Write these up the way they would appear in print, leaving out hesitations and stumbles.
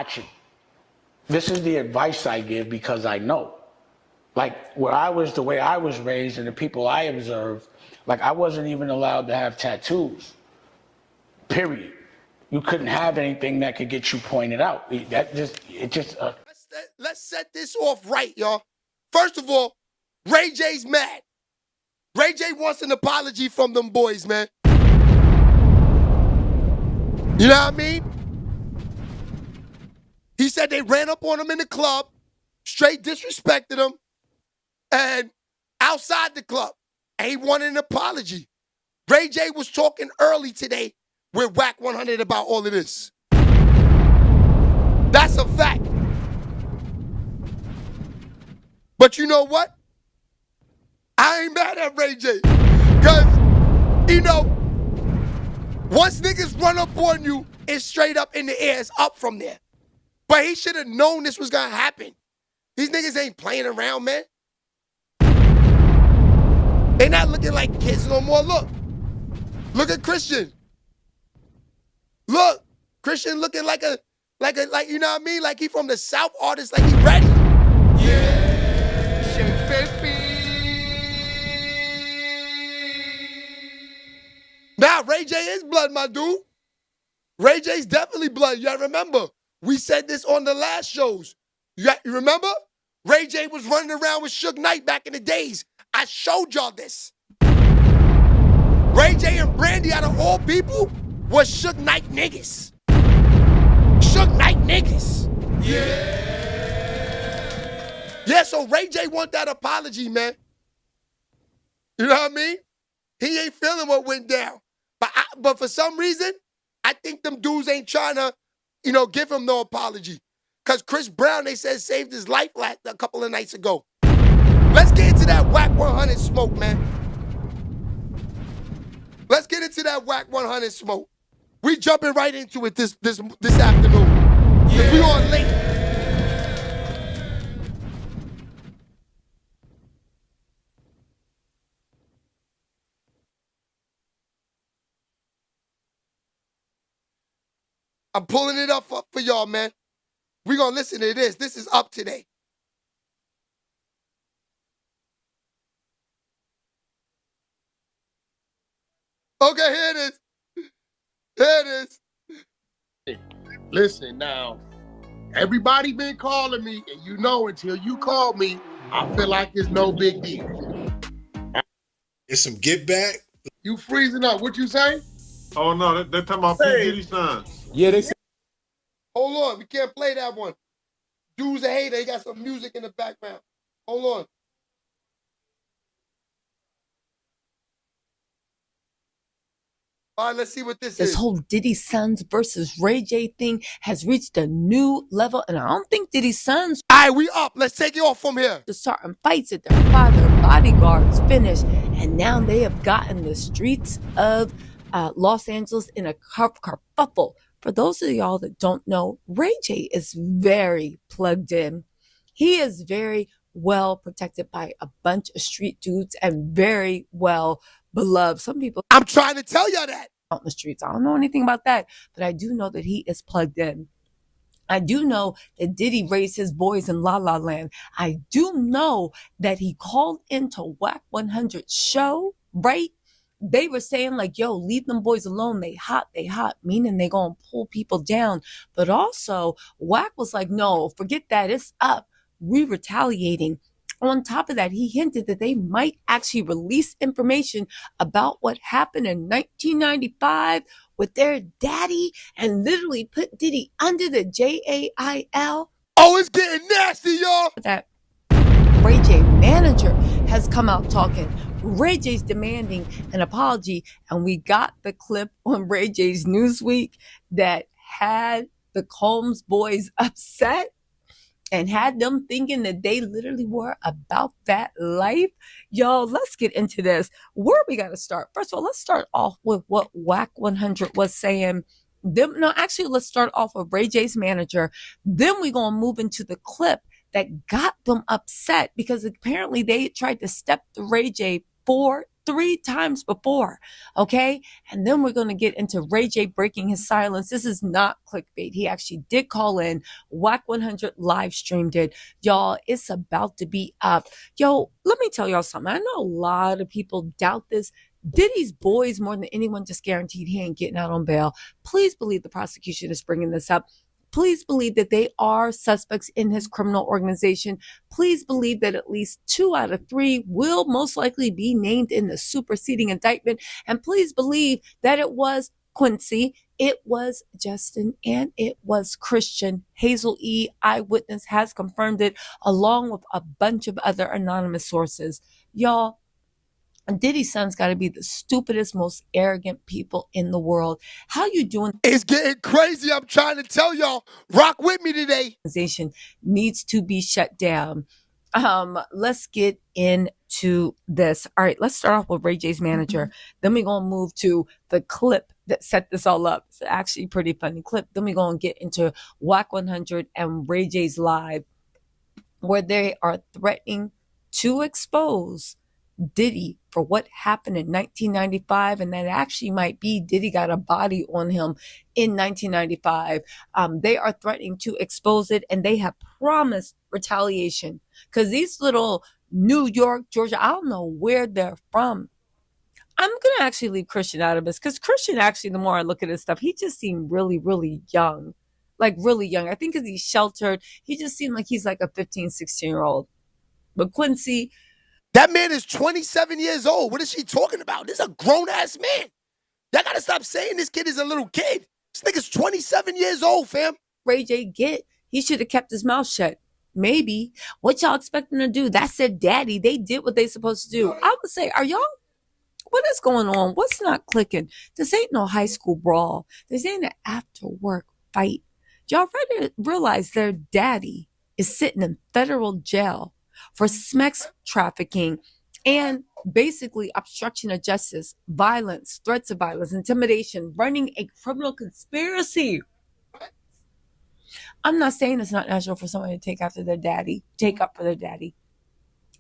watching. This is the advice I give because I know. Like the way I was raised and the people I observed, like I wasn't even allowed to have tattoos. Period. You couldn't have anything that could get you pointed out. Let's set this off right, y'all. First of all, Ray J's mad. Ray J wants an apology from them boys, man. You know what I mean? He said they ran up on him in the club, straight disrespected him, and outside the club, and he wanted an apology. Ray J was talking early today with Whack 100 about all of this. That's a fact. But you know what? I ain't mad at Ray J. Because, you know, once niggas run up on you, it's straight up in the air. It's up from there. But he should have known this was going to happen. These niggas ain't playing around, man. They not looking like kids no more. Look at Christian. Look, Christian looking like you know what I mean? Like he from the South artist, like he ready. Yeah, baby. Now, Ray J is blood, my dude. Ray J's definitely blood. You remember? We said this on the last shows. You remember? Ray J was running around with Suge Knight back in the days. I showed y'all this. Ray J and Brandy, out of all people, was Suge Knight niggas. Suge Knight niggas. Yeah, so Ray J want that apology, man. You know what I mean? He ain't feeling what went down. But for some reason, I think them dudes ain't trying to, you know, give him no apology. Because Chris Brown, they said, saved his life a couple of nights ago. Let's get into that Whack 100 smoke, man. Let's get into that Whack 100 smoke. We jumping right into it this afternoon. Because we on late. I'm pulling it up for y'all, man. We're going to listen to this. This is up today. Okay, here it is. Here it is. Listen, now, everybody been calling me, and you know until you call me, I feel like it's no big deal. It's some get back. You freezing up. What you say? Oh, no, they're talking about Diddy Sons. Yeah, they said. Hold on, we can't play that one. Dude's a hater. He got some music in the background. Hold on. All right, let's see what this is. This whole Diddy Sons versus Ray J thing has reached a new level, and I don't think Diddy Sons. All right, we up. Let's take it off from here. The starting fights at their father bodyguards finished, and now they have gotten the streets of Los Angeles in a kerfuffle. For those of y'all that don't know, Ray J is very plugged in. He is very well protected by a bunch of street dudes and very well beloved. Some people, I'm trying to tell y'all that. Out in the streets. I don't know anything about that, but I do know that he is plugged in. I do know that Diddy raised his boys in La La Land. I do know that he called into Whack 100 show, right? They were saying like, yo, leave them boys alone. They hot, meaning they gonna pull people down. But also, Whack was like, no, forget that. It's up. We retaliating. On top of that, he hinted that they might actually release information about what happened in 1995 with their daddy and literally put Diddy under the JAIL. Oh, it's getting nasty, y'all. That Ray J manager has come out talking. Ray J's demanding an apology, and we got the clip on Ray J's Newsweek that had the Combs boys upset and had them thinking that they literally were about that life. Y'all, let's get into this. Where we got to start? First of all, let's start off with what Whack 100 was saying. Let's start off with Ray J's manager. Then we're going to move into the clip that got them upset because apparently they tried to step to Ray J 4 3 times before, okay? And then we're going to get into Ray J breaking his silence. This is not clickbait. He actually did call in. Whack 100 live streamed it. Y'all, it's about to be up. Yo, let me tell y'all something. I know a lot of people doubt this. Diddy's boys, more than anyone, just guaranteed he ain't getting out on bail. Please believe the prosecution is bringing this up. Please believe that they are suspects in his criminal organization. Please believe that at least 2 out of 3 will most likely be named in the superseding indictment. And please believe that it was Quincy, it was Justin, and it was Christian. Hazel E., eyewitness, has confirmed it, along with a bunch of other anonymous sources. Y'all, Diddy Sons got to be the stupidest, most arrogant people in the world. How you doing? It's getting crazy. I'm trying to tell y'all. Rock with me today. Organization needs to be shut down. Let's get into this. All right, let's start off with Ray J's manager. Then we're going to move to the clip that set this all up. It's actually a pretty funny clip. Then we're going to get into Whack 100 and Ray J's live, where they are threatening to expose Diddy for what happened in 1995, and that actually might be Diddy got a body on him in 1995. They are threatening to expose it, and they have promised retaliation because these little New York, Georgia, I don't know where they're from. I'm gonna actually leave Christian out of this because Christian, actually, the more I look at his stuff, he just seemed really, really young, like really young. I think because he's sheltered, he just seemed like he's like a 15, 16-year-old. But Quincy, that man is 27 years old. What is she talking about? This is a grown-ass man. Y'all got to stop saying this kid is a little kid. This nigga's 27 years old, fam. Ray J he should have kept his mouth shut. Maybe. What y'all expect them to do? That's their daddy. They did what they supposed to do. I would say, what is going on? What's not clicking? This ain't no high school brawl. This ain't an after-work fight. Y'all realize their daddy is sitting in federal jail for sex trafficking and basically obstruction of justice, violence, threats of violence, intimidation, running a criminal conspiracy. I'm not saying it's not natural for someone to take up for their daddy.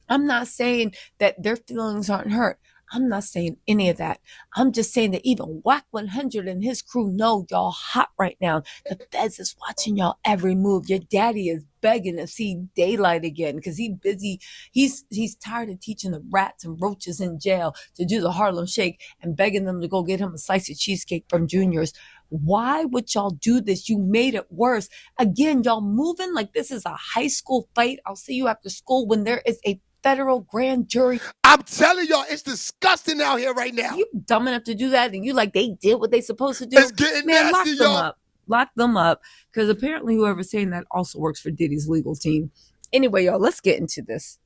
I'm not saying that their feelings aren't hurt. I'm not saying any of that. I'm just saying that even Whack 100 and his crew know y'all hot right now. The feds is watching y'all every move. Your daddy is begging to see daylight again because he's busy. He's tired of teaching the rats and roaches in jail to do the Harlem Shake and begging them to go get him a slice of cheesecake from Junior's. Why would y'all do this? You made it worse. Again, y'all moving like this is a high school fight. I'll see you after school when there is a federal grand jury. I'm telling y'all, it's disgusting out here right now. You dumb enough to do that, and you like they did what they supposed to do. It's getting nasty, y'all. Lock them up, because apparently whoever's saying that also works for Diddy's legal team. Anyway, y'all, let's get into this.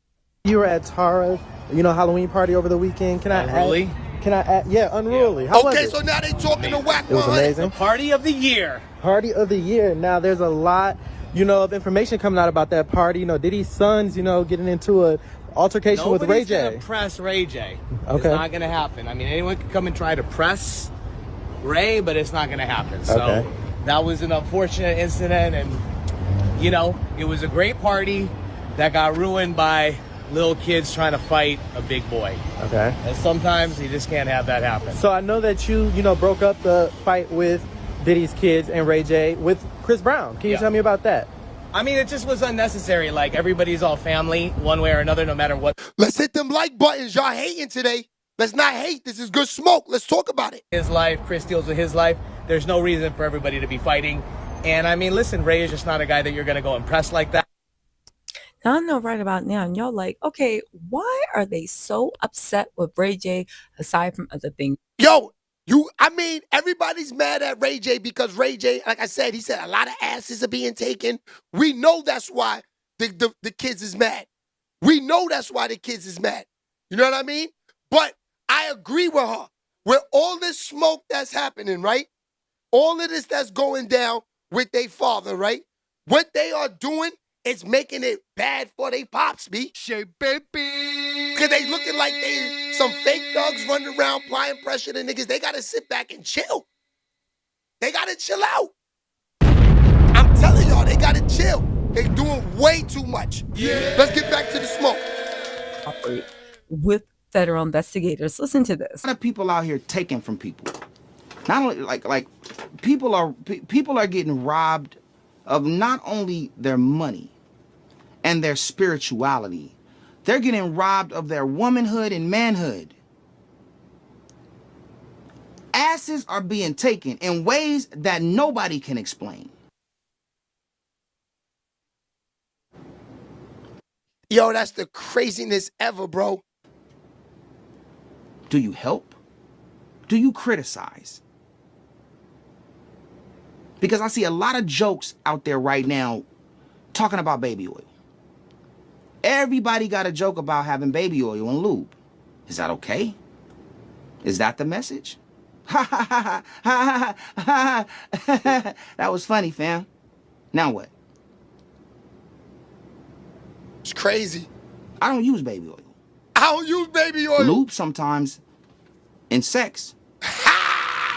You were at Tara's, Halloween party over the weekend. Can I add? Yeah, Unruly. How was it? So now they talking to Whack 100. It was amazing. The party of the year. Party of the year. Now there's a lot, of information coming out about that party. Diddy Sons, getting into a altercation with Ray J. Nobody's gonna press Ray J. Okay. It's not gonna happen. I mean, anyone can come and try to press Ray, but it's not gonna happen. So okay. That was an unfortunate incident, and it was a great party that got ruined by little kids trying to fight a big boy. Okay. And sometimes you just can't have that happen. So I know that you, broke up the fight with Diddy's kids and Ray J with Chris Brown. Can you tell me about that? I mean, it just was unnecessary. Like, everybody's all family, one way or another, no matter what. Let's hit them like buttons. Y'all hating today. Let's not hate. This is good smoke. Let's talk about it. His life, Chris deals with his life. There's no reason for everybody to be fighting. And I mean, listen, Ray is just not a guy that you're going to go impress like that. Now, I know right about now, and y'all like, okay, why are they so upset with Ray J aside from other things? Yo, everybody's mad at Ray J because Ray J, like I said, he said a lot of asses are being taken. We know that's why the kids is mad. We know that's why the kids is mad. You know what I mean? But I agree with her. With all this smoke that's happening, right? All of this that's going down with their father, right? What they are doing is making it bad for they pops, B. SHEABABYTV. Because they looking like they some fake thugs running around applying pressure to niggas. They got to sit back and chill. They got to chill out. I'm telling y'all, they got to chill. They doing way too much. Yeah. Let's get back to the smoke. Operate with federal investigators. Listen to this. A lot of people out here taking from people. Not only like people are getting robbed of not only their money and their spirituality, they're getting robbed of their womanhood and manhood. Asses are being taken in ways that nobody can explain. Yo, that's the craziness ever, bro. Do you help? Do you criticize? Because I see a lot of jokes out there right now talking about baby oil. Everybody got a joke about having baby oil and lube. Is that okay? Is that the message? Ha ha ha ha ha ha. That was funny, fam. Now what? It's crazy. I don't use baby oil. I don't use baby oil. Lube sometimes in sex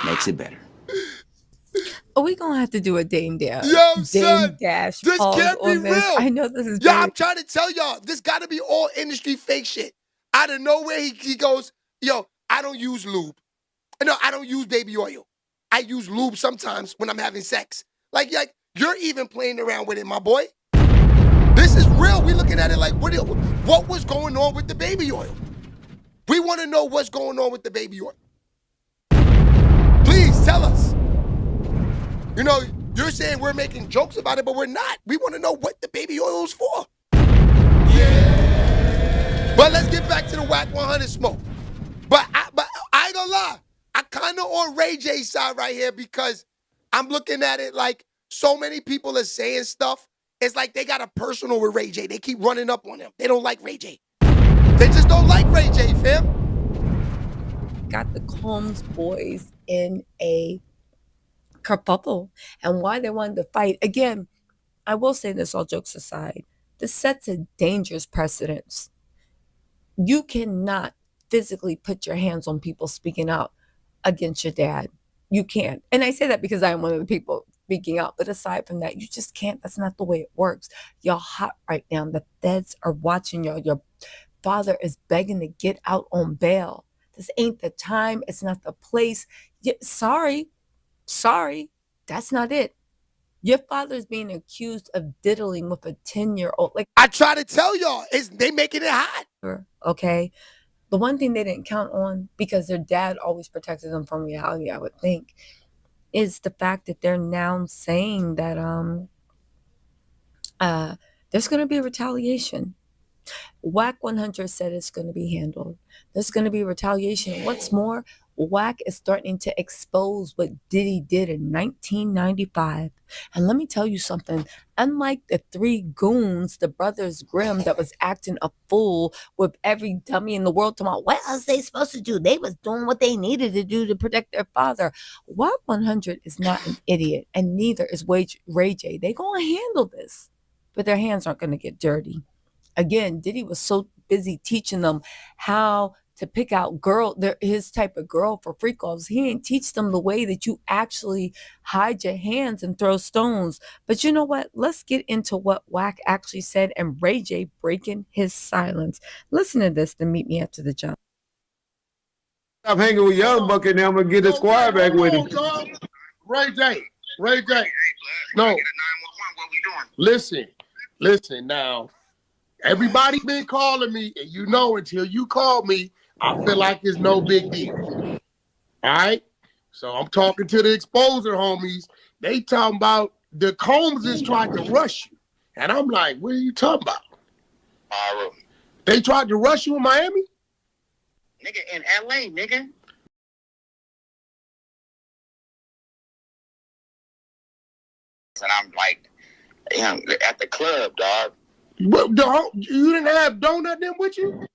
makes it better. Are we gonna have to do a Dame Dash? Yo, son, Dash this can't be on this? real. I know this is. Yeah, I'm trying to tell y'all, this got to be all industry fake shit. Out of nowhere, he goes, yo, I don't use lube. No, I don't use baby oil. I use lube sometimes when I'm having sex. Like you're even playing around with it, my boy. This is real. We looking at it like, what was going on with the baby oil? We want to know what's going on with the baby oil. Please tell us. You know, you're saying we're making jokes about it, but we're not. We want to know what the baby oil is for. Yeah. But let's get back to the Whack 100 smoke. But I ain't gonna lie. I kind of on Ray J's side right here because I'm looking at it like so many people are saying stuff. It's like they got a personal with Ray J. They keep running up on him. They don't like Ray J. They just don't like Ray J, fam. Got the Combs boys in a kerfuffle, and why they wanted to fight. Again, I will say this, all jokes aside, this sets a dangerous precedence. You cannot physically put your hands on people speaking out against your dad. You can't. And I say that because I am one of the people speaking out. But aside from that, you just can't. That's not the way it works. Y'all hot right now. The feds are watching y'all. Your father is begging to get out on bail. This ain't the time. It's not the place. Sorry, that's not it. Your father is being accused of diddling with a 10-year-old. Like I try to tell y'all, they making it hot. Okay. The one thing they didn't count on, because their dad always protected them from reality, I would think, is the fact that they're now saying that there's going to be retaliation. Whack 100 said it's going to be handled. There's going to be retaliation. What's more, Whack is starting to expose what Diddy did in 1995. And let me tell you something. Unlike the three goons, the brothers Grimm, that was acting a fool with every dummy in the world talking about what else they supposed to do. They was doing what they needed to do to protect their father. Whack 100 is not an idiot, and neither is Ray J. They going to handle this, but their hands aren't going to get dirty. Again, Diddy was so busy teaching them how to pick out his type of girl for freak offs. He didn't teach them the way that you actually hide your hands and throw stones. But you know what? Let's get into what Whack actually said and Ray J breaking his silence. Listen to this to meet me after the jump. Stop hanging with Young Buck and now I'm gonna get the squad back with him. Ray J. No. Listen now. Everybody been calling me, and you know until you call me, I feel like it's no big deal. All right? So I'm talking to the exposer homies. They talking about the Combs is trying to rush you. And I'm like, what are you talking about? They tried to rush you in Miami? Nigga, in LA, nigga. And I'm like, at the club, dog. But you didn't have Donut then with you?